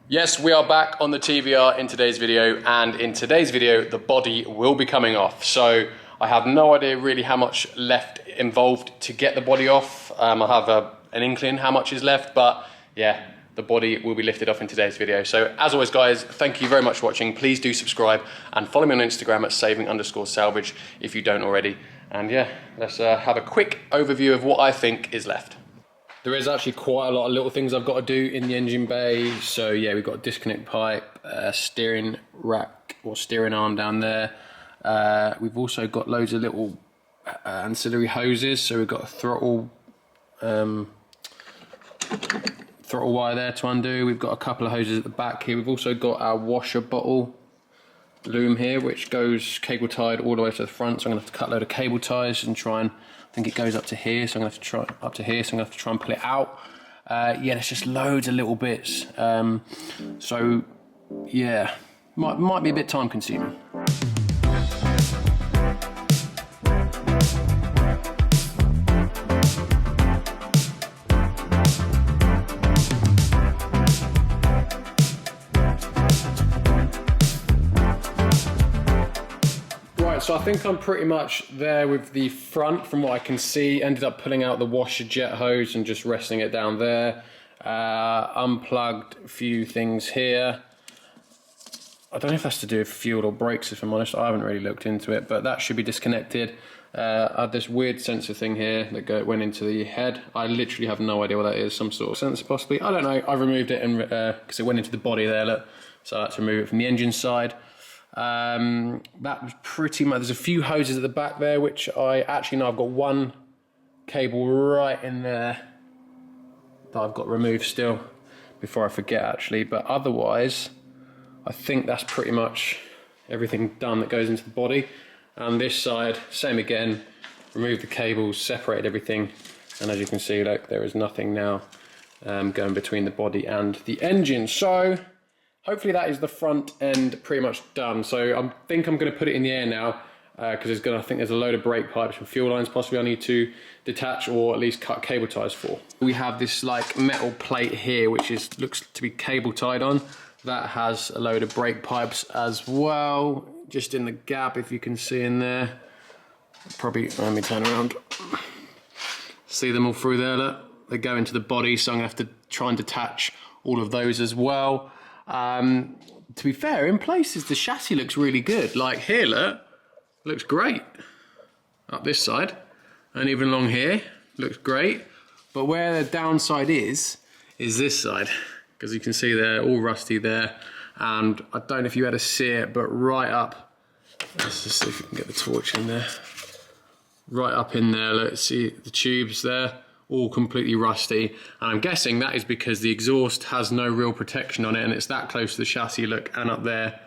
Yes, we are back on the TVR in today's video, and in today's video the body will be coming off. So I have no idea really how much left involved to get the body off. I have an inkling how much is left, but yeah, the body will be lifted off in today's video. So as always guys, thank you very much for watching. Please do subscribe and follow me on Instagram at saving_salvage if you don't already. And yeah, let's have a quick overview of what I think is left. There is actually quite a lot of little things I've got to do in the engine bay. So yeah, we've got a disconnect pipe, a steering rack or steering arm down there. We've also got loads of little ancillary hoses. So we've got a throttle wire there to undo. We've got a couple of hoses at the back here. We've also got our washer bottle loom here, which goes cable tied all the way to the front. So I'm gonna have to cut a load of cable ties and try and, I think it goes up to here. So I'm gonna have to try up to here. So I'm gonna have to try and pull it out. Yeah, there's just loads of little bits. So yeah, might be a bit time consuming. So I think I'm pretty much there with the front from what I can see. Ended up pulling out the washer jet hose and just resting it down there. Unplugged a few things here. I don't know if that's to do with fuel or brakes, if I'm honest. I haven't really looked into it, but that should be disconnected. I had this weird sensor thing here that went into the head. I literally have no idea what that is. Some sort of sensor possibly. I don't know. I removed it and because it went into the body there, look. So I had to remove it from the engine side. That was pretty much, there's a few hoses at the back there, which I actually know I've got one cable right in there that I've got removed still before I forget actually, but otherwise I think that's pretty much everything done that goes into the body. And this side, same again, removed the cables, separated everything, and as you can see, look, there is nothing now going between the body and the engine. So hopefully that is the front end pretty much done. So I think I'm going to put it in the air now because I think there's a load of brake pipes and fuel lines possibly I need to detach or at least cut cable ties for. We have this like metal plate here which looks to be cable tied on. That has a load of brake pipes as well, just in the gap if you can see in there. Probably, let me turn around. See them all through there, look. They go into the body, so I'm going to have to try and detach all of those as well. To be fair, in places the chassis looks really good. Like here, look, looks great. Up this side, and even along here, looks great. But where the downside is this side, because you can see they're all rusty there. And I don't know if you had to see it, but right up, let's just see if we can get the torch in there. Right up in there, let's see the tubes there. All completely rusty, and I'm guessing that is because the exhaust has no real protection on it and it's that close to the chassis, look, and up there,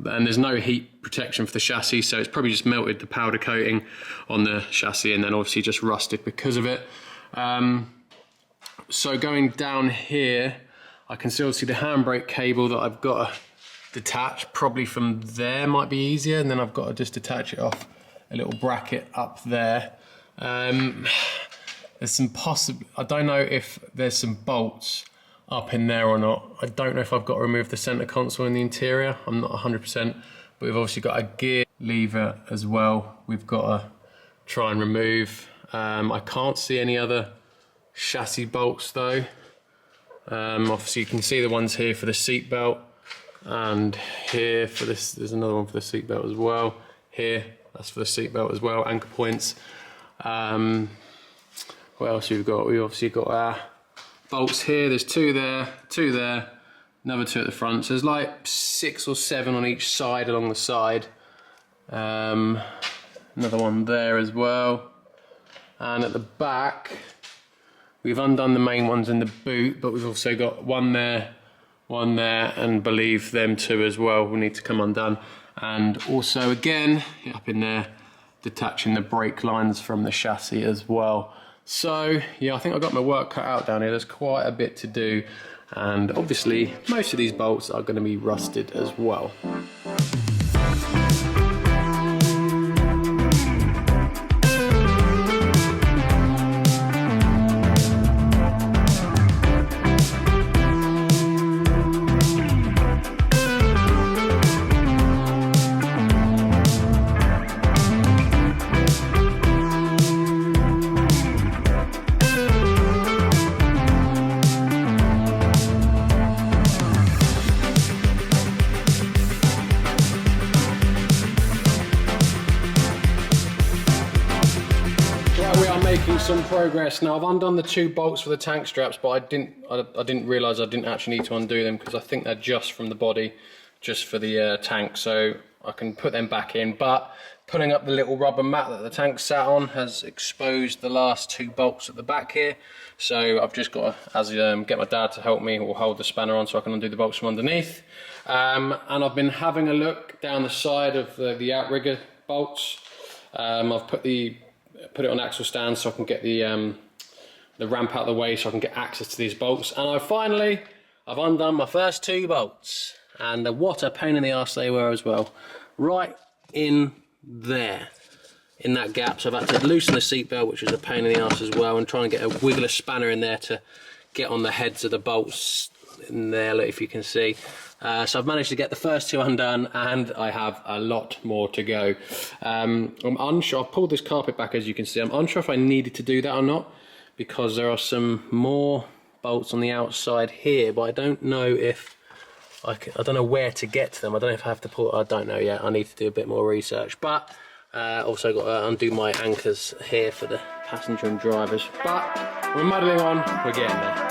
and there's no heat protection for the chassis, so it's probably just melted the powder coating on the chassis and then obviously just rusted because of it. So going down here, I can still see the handbrake cable that I've got to detach, probably from there might be easier, and then I've got to just detach it off a little bracket up there. There's some I don't know if there's some bolts up in there or not. I don't know if I've got to remove the center console in the interior. I'm not 100%, but we've obviously got a gear lever as well. We've got to try and remove. I can't see any other chassis bolts though. Obviously you can see the ones here for the seat belt, and here for this, there's another one for the seat belt as well. Here, that's for the seat belt as well, anchor points. What else we've got? We've obviously got our bolts here. There's two there, another two at the front. So there's like 6 or 7 on each side along the side. Another one there as well. And at the back, we've undone the main ones in the boot, but we've also got one there, and believe them two as well will need to come undone. And also again, up in there, detaching the brake lines from the chassis as well. So yeah, I think I've got my work cut out down here. There's quite a bit to do, and obviously most of these bolts are going to be rusted as well. some progress. Now I've undone the 2 bolts for the tank straps, but I didn't realise I didn't actually need to undo them because I think they're just from the body, just for the tank, so I can put them back in. But pulling up the little rubber mat that the tank sat on has exposed the last 2 bolts at the back here, so I've just got to get my dad to help me or hold the spanner on so I can undo the bolts from underneath. And I've been having a look down the side of the outrigger bolts. I've put it on axle stands so I can get the ramp out of the way so I can get access to these bolts. And I've undone my first 2 bolts, and what a pain in the arse they were as well. Right in there, in that gap, so I've had to loosen the seatbelt, which is a pain in the arse as well, and try and get a wiggler spanner in there to get on the heads of the bolts in there, if you can see. So I've managed to get the first 2 undone, and I have a lot more to go. I'm unsure. I've pulled this carpet back, as you can see. I'm unsure if I needed to do that or not, because there are some more bolts on the outside here, but I don't know if I don't know where to get to them. I don't know if I have to pull. I don't know yet. I need to do a bit more research. But also got to undo my anchors here for the passenger and drivers. But we're muddling on. We're getting there.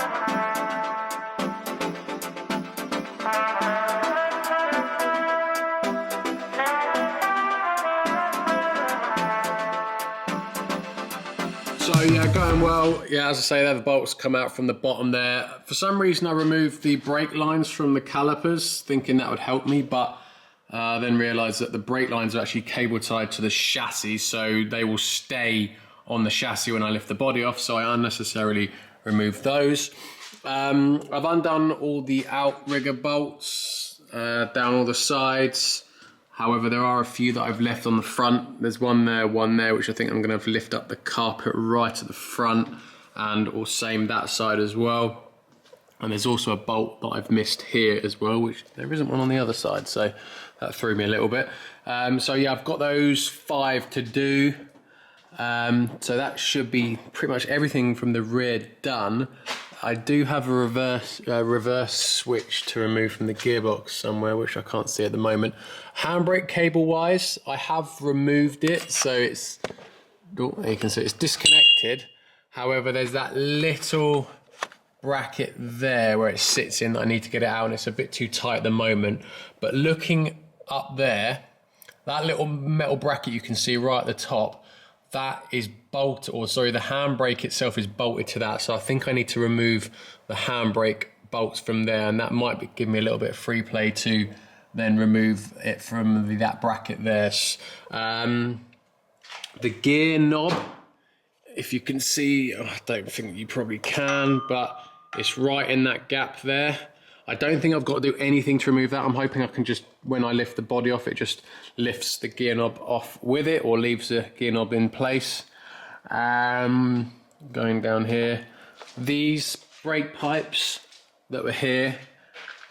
So yeah, going well. Yeah, as I say, there the bolts come out from the bottom there. For some reason, I removed the brake lines from the calipers, thinking that would help me, but then realised that the brake lines are actually cable tied to the chassis, so they will stay on the chassis when I lift the body off, so I unnecessarily removed those. I've undone all the outrigger bolts down all the sides. However, there are a few that I've left on the front. There's one there, which I think I'm going to lift up the carpet right at the front, and or same that side as well. And there's also a bolt that I've missed here as well, which there isn't one on the other side, so that threw me a little bit. So yeah, I've got those 5 to do. So that should be pretty much everything from the rear done. I do have a reverse switch to remove from the gearbox somewhere, which I can't see at the moment. Handbrake cable wise, I have removed it, so it's, you can see it's disconnected. However, there's that little bracket there where it sits in that I need to get it out, and it's a bit too tight at the moment. But looking up there, that little metal bracket you can see right at the top, that is bolted, or sorry, the handbrake itself is bolted to that. So I think I need to remove the handbrake bolts from there, and that might give me a little bit of free play to then remove it from that bracket there. The gear knob, if you can see, I don't think you probably can, but it's right in that gap there. I don't think I've got to do anything to remove that. I'm hoping I can just, when I lift the body off, it just lifts the gear knob off with it, or leaves the gear knob in place. Going down here, these brake pipes that were here,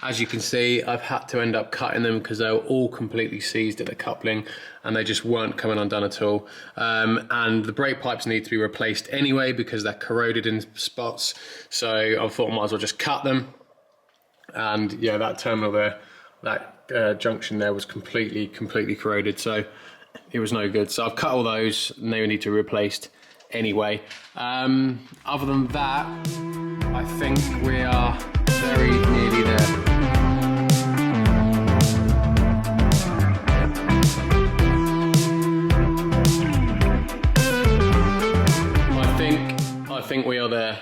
as you can see, I've had to end up cutting them because they were all completely seized at the coupling and they just weren't coming undone at all. And the brake pipes need to be replaced anyway because they're corroded in spots. So I thought I might as well just cut them. And yeah, that terminal there, that junction there was completely corroded, so it was no good. So I've cut all those, and they need to be replaced anyway. Other than that, I think we are very nearly there. I think we are there.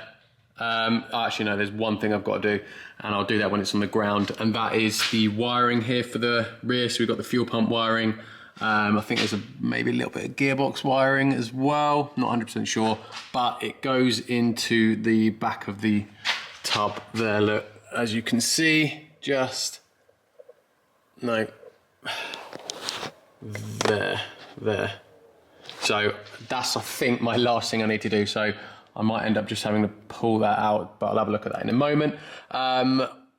Actually no, there's one thing I've got to do, and I'll do that when it's on the ground, and that is the wiring here for the rear. So we've got the fuel pump wiring. I think there's maybe a little bit of gearbox wiring as well, not 100% sure, but it goes into the back of the tub there. Look, as you can see, just there. So that's, I think, my last thing I need to do. So I might end up just having to pull that out, but I'll have a look at that in a moment.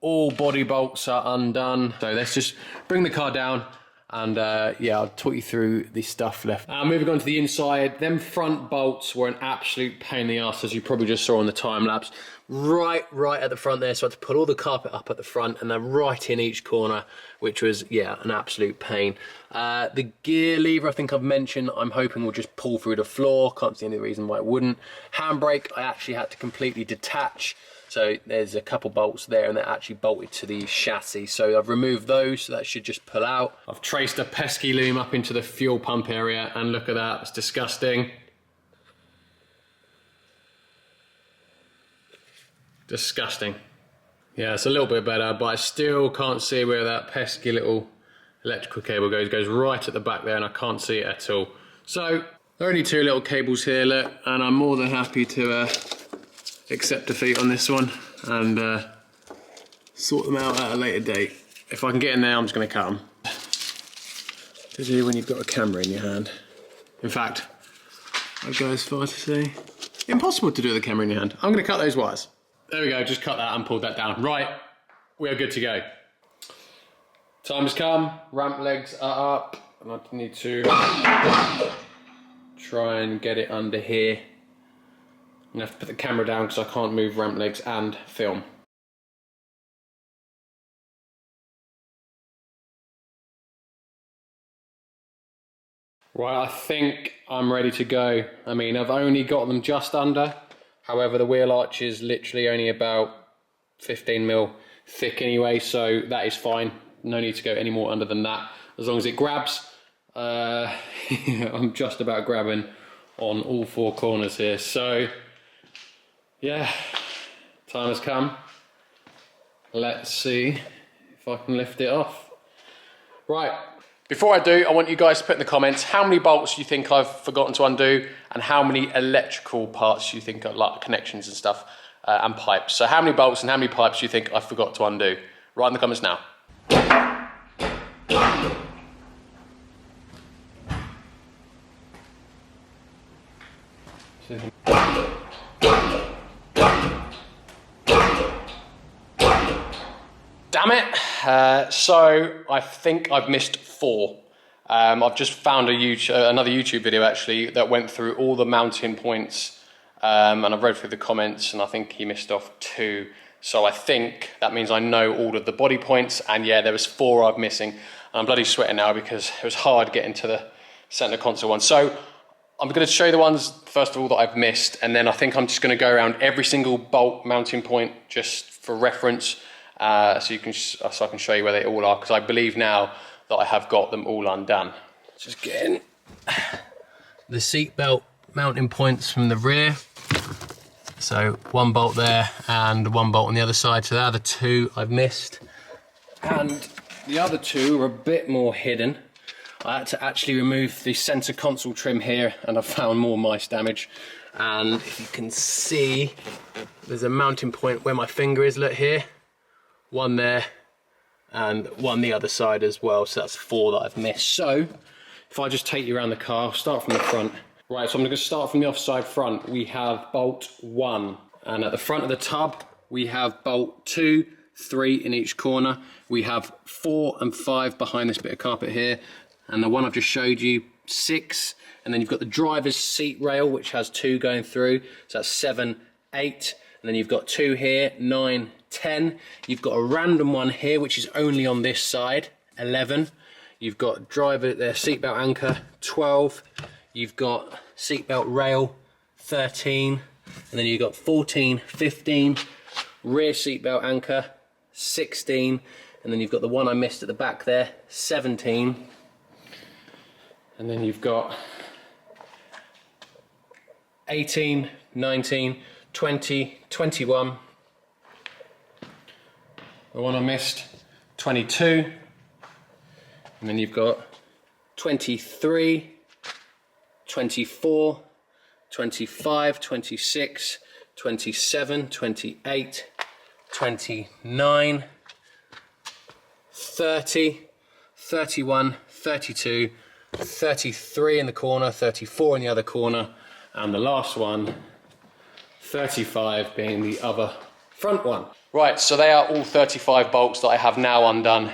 All body bolts are undone. So let's just bring the car down And yeah, I'll talk you through the stuff left. Moving on to the inside, them front bolts were an absolute pain in the ass, as you probably just saw on the time lapse. Right at the front there, so I had to put all the carpet up at the front and then right in each corner, which was, yeah, an absolute pain. The gear lever, I think I've mentioned, I'm hoping will just pull through the floor. Can't see any reason why it wouldn't. Handbrake, I actually had to completely detach. So there's a couple bolts there and they're actually bolted to the chassis. So I've removed those, so that should just pull out. I've traced a pesky loom up into the fuel pump area and look at that, it's disgusting. Disgusting. Yeah, it's a little bit better, but I still can't see where that pesky little electrical cable goes. It goes right at the back there and I can't see it at all. So there are only two little cables here, look, and I'm more than happy to accept defeat on this one and sort them out at a later date. If I can get in there, I'm just going to cut them. Busy when you've got a camera in your hand. In fact, I'd go as far to say, impossible to do with a camera in your hand. I'm going to cut those wires. There we go, just cut that and pulled that down. Right, we are good to go. Time has come, ramp legs are up, and I need to try and get it under here. I'm going to have to put the camera down because I can't move ramp legs and film. Right, I think I'm ready to go. I mean, I've only got them just under. However, the wheel arch is literally only about 15 mil thick anyway, so that is fine. No need to go any more under than that. As long as it grabs, I'm just about grabbing on all four corners here. So, yeah, time has come. Let's see if I can lift it off. Right, before I do, I want you guys to put in the comments how many bolts you think I've forgotten to undo and how many electrical parts you think are like connections and stuff and pipes. So how many bolts and how many pipes you think I forgot to undo? Write in the comments now. Damn it! So I think I've missed 4. I've just found another YouTube video actually that went through all the mounting points and I've read through the comments and I think he missed off 2. So I think that means I know all of the body points, and yeah, there was 4 I'm missing. And I'm bloody sweating now because it was hard getting to the center console one. So I'm going to show you the ones, first of all, that I've missed, and then I think I'm just going to go around every single bolt mounting point just for reference. So I can show you where they all are, because I believe now that I have got them all undone. Just getting the seatbelt mounting points from the rear. So 1 bolt there and 1 bolt on the other side. So the other 2 I've missed. And the other 2 are a bit more hidden. I had to actually remove the center console trim here and I found more mice damage. And if you can see, there's a mounting point where my finger is, look here. 1 there and 1 the other side as well, so that's 4 that I've missed. So if I just take you around the car, I'll start from the front. Right, so I'm going to start from the offside front. We have bolt 1, and at the front of the tub we have bolt 2, 3 in each corner. We have 4 and 5 behind this bit of carpet here, and the one I've just showed you, 6, and then you've got the driver's seat rail which has 2 going through, so that's 7, 8, and then you've got 2 here, 9, 10. You've got a random one here which is only on this side, 11. You've got driver seatbelt anchor, 12. You've got seatbelt rail, 13. And then you've got 14, 15. Rear seatbelt anchor, 16. And then you've got the one I missed at the back there, 17. And then you've got 18, 19, 20, 21. The one I missed, 22. And then you've got 23, 24, 25, 26, 27, 28, 29, 30, 31, 32, 33 in the corner, 34 in the other corner, and the last one, 35 being the other front one. Right, so they are all 35 bolts that I have now undone.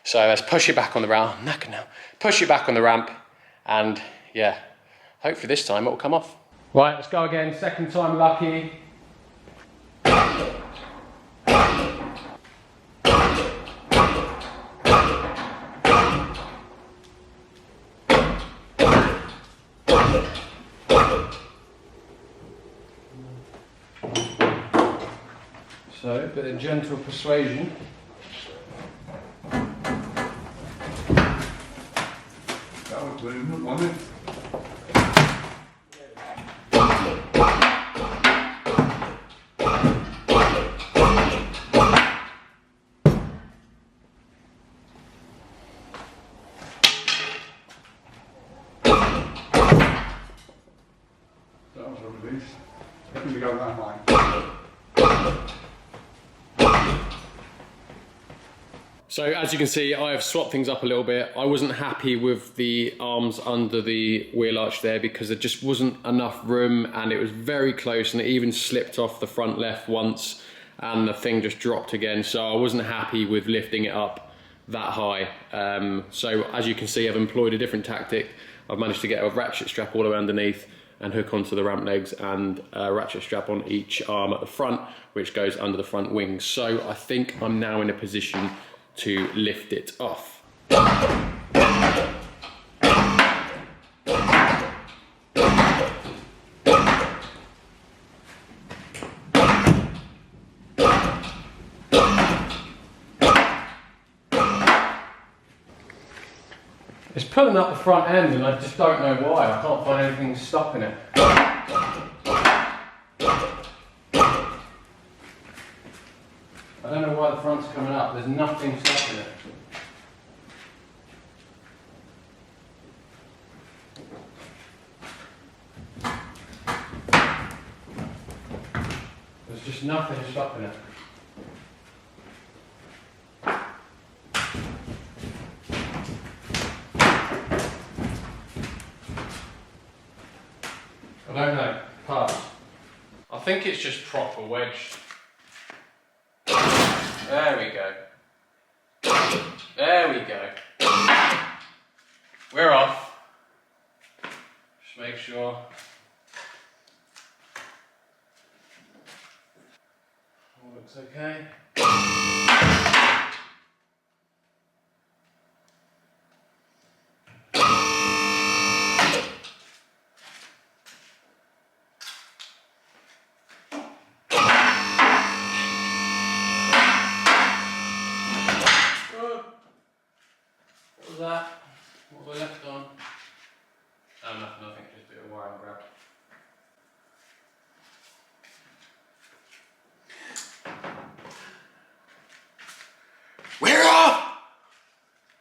So let's push it back on the ramp. I'm knackered now. Push it back on the ramp, and yeah, hopefully this time it will come off. Right, let's go again. Second time lucky. So, a bit of gentle persuasion. That was movement, wasn't it? That was a release. I think we go that line. So as you can see, I have swapped things up a little bit. I wasn't happy with the arms under the wheel arch there because there just wasn't enough room, and it was very close, and it even slipped off the front left once and the thing just dropped again. So I wasn't happy with lifting it up that high. So as you can see, I've employed a different tactic. I've managed to get a ratchet strap all the way underneath and hook onto the ramp legs, and a ratchet strap on each arm at the front, which goes under the front wings. So I think I'm now in a position to lift it off. It's pulling up the front end, and I just don't know why. I can't find anything stopping it. I don't know why the front's coming up. There's nothing stopping it. There's just nothing stopping it. I don't know. Pass. I think it's just proper wedged. There we go. There we go. We're off. Just make sure. All looks okay. That? What have I left on? Oh, nothing, just a bit of wire and grab. We're off!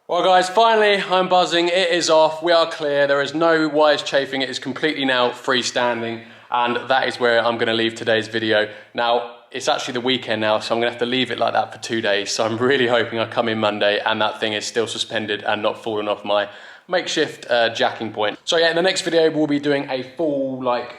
Well guys, finally I'm buzzing, it is off, we are clear, there is no wires chafing, it is completely now freestanding, and that is where I'm going to leave today's video. Now, it's actually the weekend now, so I'm going to have to leave it like that for 2 days, so I'm really hoping I come in Monday and that thing is still suspended and not falling off my makeshift jacking point. So yeah, in the next video we'll be doing a full, like,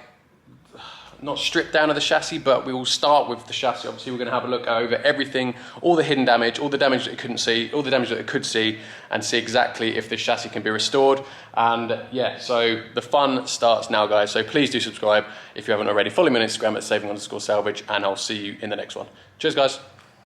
not stripped down of the chassis, but we will start with the chassis. Obviously we're going to have a look over everything, all the hidden damage, all the damage that it couldn't see, all the damage that it could see, and see exactly if this chassis can be restored. And yeah, so the fun starts now guys, so please do subscribe if you haven't already. Follow me on Instagram at saving_salvage, and I'll see you in the next one. Cheers guys.